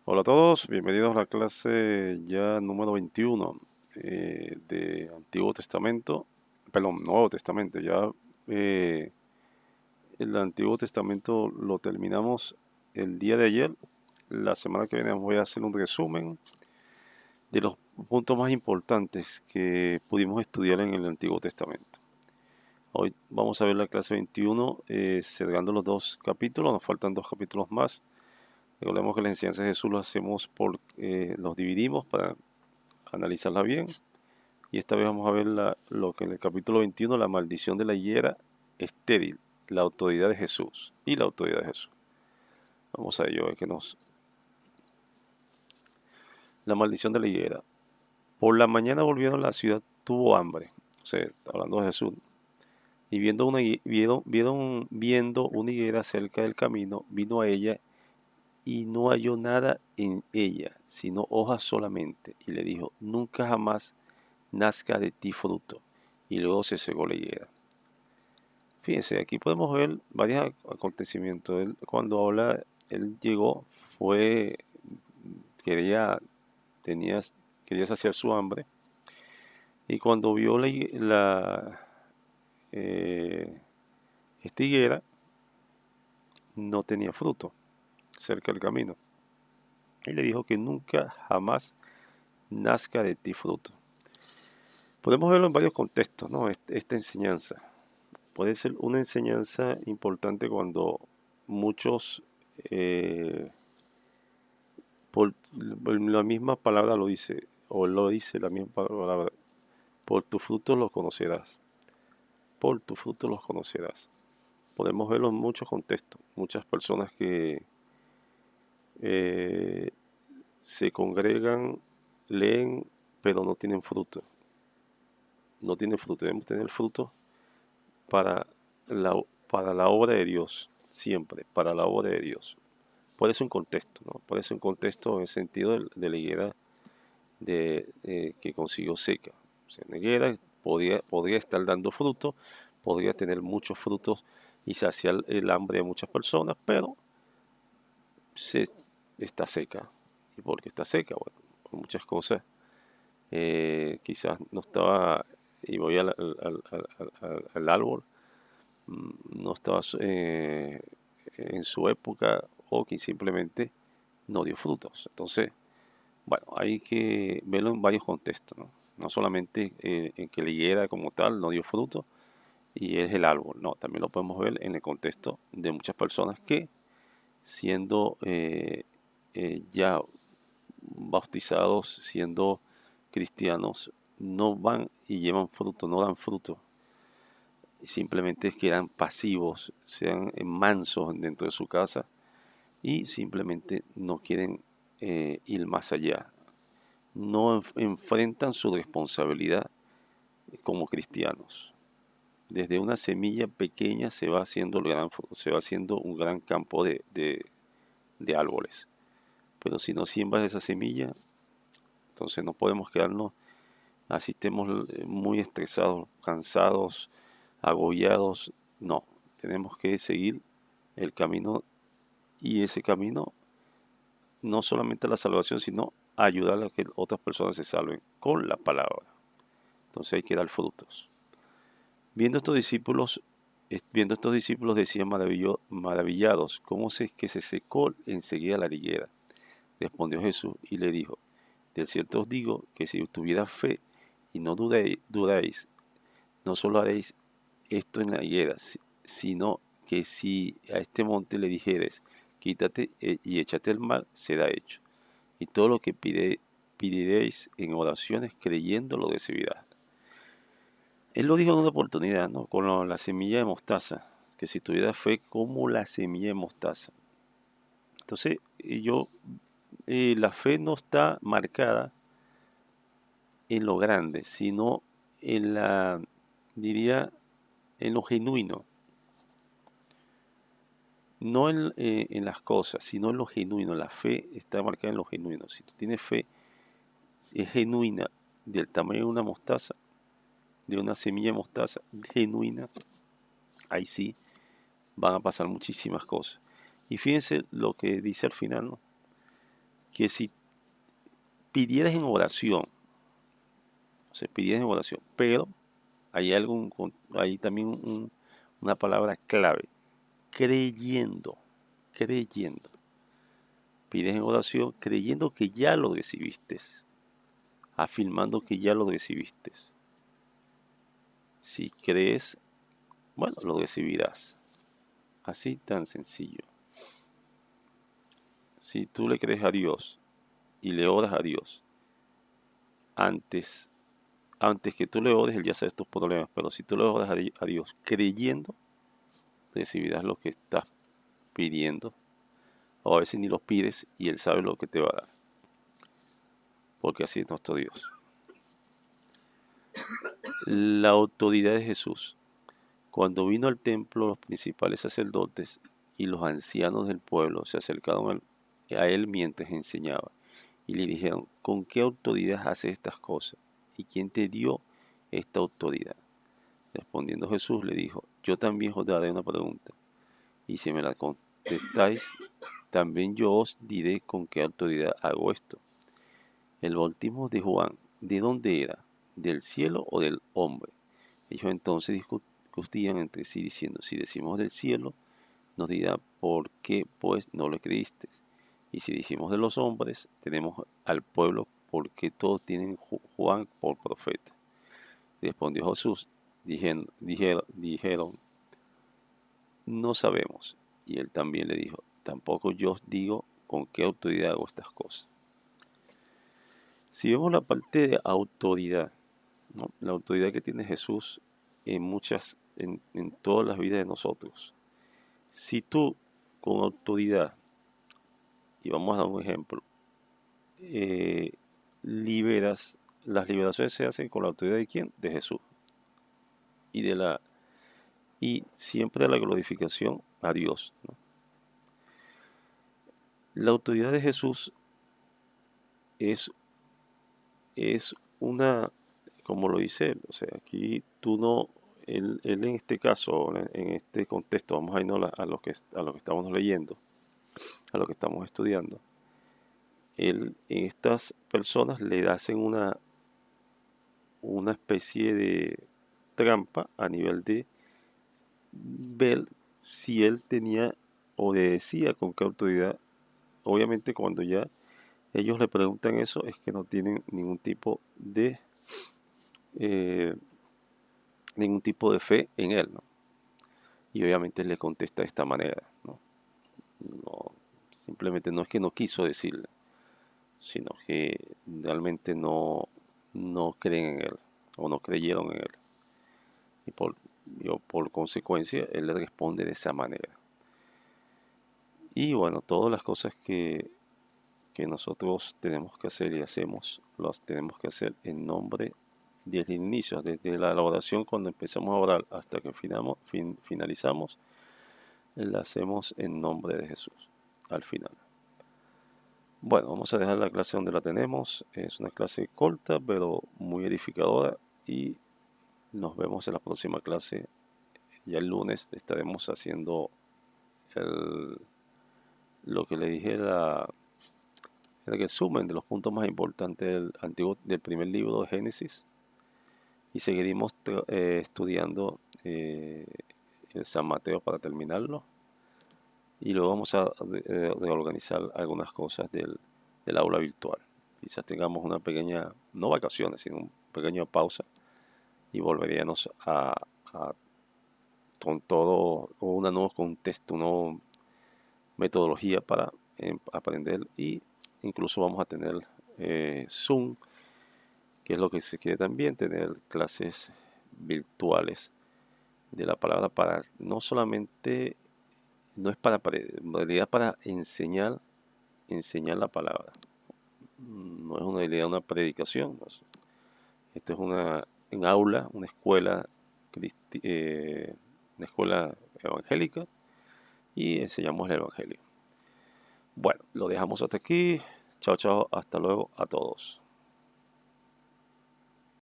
Hola a todos, bienvenidos a la clase ya número 21 de Antiguo Testamento, perdón, Nuevo Testamento. Ya eh, el Antiguo Testamento lo terminamos el día de ayer. La semana que viene voy a hacer un resumen de los puntos más importantes que pudimos estudiar en el Antiguo Testamento. Hoy vamos a ver la clase 21, cerrando los dos capítulos, nos faltan dos capítulos más. Recordemos que las enseñanzas de Jesús las hacemos los dividimos para analizarla bien. Y esta vez vamos a ver lo que en el capítulo 21, la maldición de la higuera estéril, la autoridad de Jesús y la autoridad de Jesús. Vamos a ello, a ver qué nos... La maldición de la higuera. Por la mañana volvieron a la ciudad, tuvo hambre. O sea, hablando de Jesús. Y viendo una higuera cerca del camino, vino a ella y no halló nada en ella, sino hojas solamente. Y le dijo, nunca jamás nazca de ti fruto. Y luego se cegó la higuera. Fíjense, aquí podemos ver varios acontecimientos. Cuando habla, él llegó, fue, quería, tenía, quería saciar su hambre. Y cuando vio eh, esta higuera, no tenía fruto cerca del camino. Y le dijo que nunca jamás nazca de ti fruto. Podemos verlo en varios contextos, ¿no? Esta enseñanza. Puede ser una enseñanza importante cuando muchos eh, por la misma palabra lo dice, o lo dice la misma palabra, por tu fruto los conocerás, por tu fruto los conocerás. Podemos verlo en muchos contextos, muchas personas que eh, se congregan, leen, pero no tienen fruto, no tienen fruto, debemos tener fruto para para la obra de Dios, siempre, para la obra de Dios. Puede ser un contexto, ¿no? Puede ser un contexto en el sentido de la higuera que consiguió seca. O sea, Neguera podría estar dando fruto, podría tener muchos frutos y saciar el hambre de muchas personas, pero se, está seca. ¿Y por qué está seca? Bueno, por muchas cosas. Quizás no estaba, y voy al árbol, no estaba en su época o que simplemente no dio frutos. Entonces, bueno, hay que verlo en varios contextos, ¿no? No solamente en que la higuera como tal no dio fruto y es el árbol, no, también lo podemos ver en el contexto de muchas personas que siendo ya bautizados, siendo cristianos, no van y llevan fruto, no dan fruto, simplemente quedan pasivos, sean mansos dentro de su casa y simplemente no quieren ir más allá, no enfrentan su responsabilidad como cristianos. Desde una semilla pequeña se va haciendo, se va haciendo un gran campo de árboles. Pero si no siembras esa semilla, entonces no podemos quedarnos, así estemos muy estresados, cansados, agobiados. No, tenemos que seguir el camino y ese camino no solamente a la salvación, sino a ayudar a que otras personas se salven con la palabra. Entonces hay que dar frutos. Viendo estos discípulos decían maravillados, ¿cómo es que se secó enseguida la higuera? Respondió Jesús y le dijo, de cierto os digo que si tuviera fe y no dudáis, no solo haréis esto en la higuera, sino que si a este monte le dijeres, quítate y échate el mar, será hecho. Y todo lo que pediréis en oraciones creyendo lo recibirás. Él lo dijo en una oportunidad, ¿no? Con la semilla de mostaza, que si tuviera fe como la semilla de mostaza. Entonces, la fe no está marcada en lo grande, sino en diría, en lo genuino. No en las cosas, sino en lo genuino. La fe está marcada en lo genuino. Si tú tienes fe, si es genuina, del tamaño de una mostaza, de una semilla de mostaza, genuina, ahí sí van a pasar muchísimas cosas. Y fíjense lo que dice al final, ¿no? que si pidieras en oración, o sea, pidieras en oración, pero hay también una palabra clave, creyendo, creyendo. Pides en oración creyendo que ya lo recibiste, afirmando que ya lo recibiste. Si crees, bueno, lo recibirás. Así tan sencillo. Si tú le crees a Dios y le oras a Dios, antes, antes que tú le ores, Él ya sabe tus problemas, pero si tú le oras a Dios creyendo, recibirás lo que estás pidiendo. O a veces ni lo pides y Él sabe lo que te va a dar, porque así es nuestro Dios. La autoridad de Jesús. Cuando vino al templo, los principales sacerdotes y los ancianos del pueblo se acercaron a él mientras enseñaba y le dijeron, ¿con qué autoridad haces estas cosas? ¿Y quién te dio esta autoridad? Respondiendo Jesús le dijo, yo también os daré una pregunta, y si me la contestáis, también yo os diré con qué autoridad hago esto. El bautismo de Juan, ¿de dónde era? ¿Del cielo o del hombre? Ellos entonces discutían entre sí diciendo, si decimos del cielo, nos dirá, ¿por qué pues no le creíste? Y si decimos de los hombres, tenemos al pueblo, porque todos tienen Juan por profeta. Respondió Jesús, dijeron, no sabemos. Y él también le dijo, tampoco yo os digo con qué autoridad hago estas cosas. Si vemos la parte de autoridad, ¿no? La autoridad que tiene Jesús en todas las vidas de nosotros. Si tú con autoridad, y vamos a dar un ejemplo, eh, liberas, las liberaciones se hacen con la autoridad de quién? De Jesús. Y siempre la glorificación a Dios, ¿no? La autoridad de Jesús es, es una, como lo dice él, o sea, aquí tú no, él en este caso, en este contexto, vamos a irnos a lo que estamos leyendo, a lo que estamos estudiando. Estas personas le hacen una especie de trampa a nivel de ver si él tenía o le decía con qué autoridad. Obviamente cuando ya ellos le preguntan eso es que no tienen eh, ningún tipo de fe en él, ¿no? Y obviamente él le contesta de esta manera, ¿no? No, simplemente no es que no quiso decirle, sino que realmente no creen en él o no creyeron en él. Y por consecuencia, él le responde de esa manera. Y bueno, todas las cosas que nosotros tenemos que hacer y hacemos, las tenemos que hacer en nombre desde el inicio, desde la oración cuando empezamos a orar hasta que finalizamos, la hacemos en nombre de Jesús, al final. Bueno, vamos a dejar la clase donde la tenemos. Es una clase corta, pero muy edificadora. Y nos vemos en la próxima clase. Ya el lunes estaremos haciendo lo que le dije, el resumen de los puntos más importantes del primer libro de Génesis. Y seguiremos estudiando el San Mateo para terminarlo. Y luego vamos a reorganizar algunas cosas del aula virtual. Quizás tengamos una pequeña, no vacaciones, sino una pequeña pausa y volveríamos con todo, con un nuevo contexto, una nueva metodología para aprender y incluso vamos a tener Zoom, que es lo que se quiere también, tener clases virtuales de la palabra para no solamente, no es para, en realidad para enseñar la palabra. No es una idea, una predicación. Esto es en aula, una escuela evangélica y enseñamos el evangelio. Bueno, lo dejamos hasta aquí. Chao, chao, hasta luego a todos.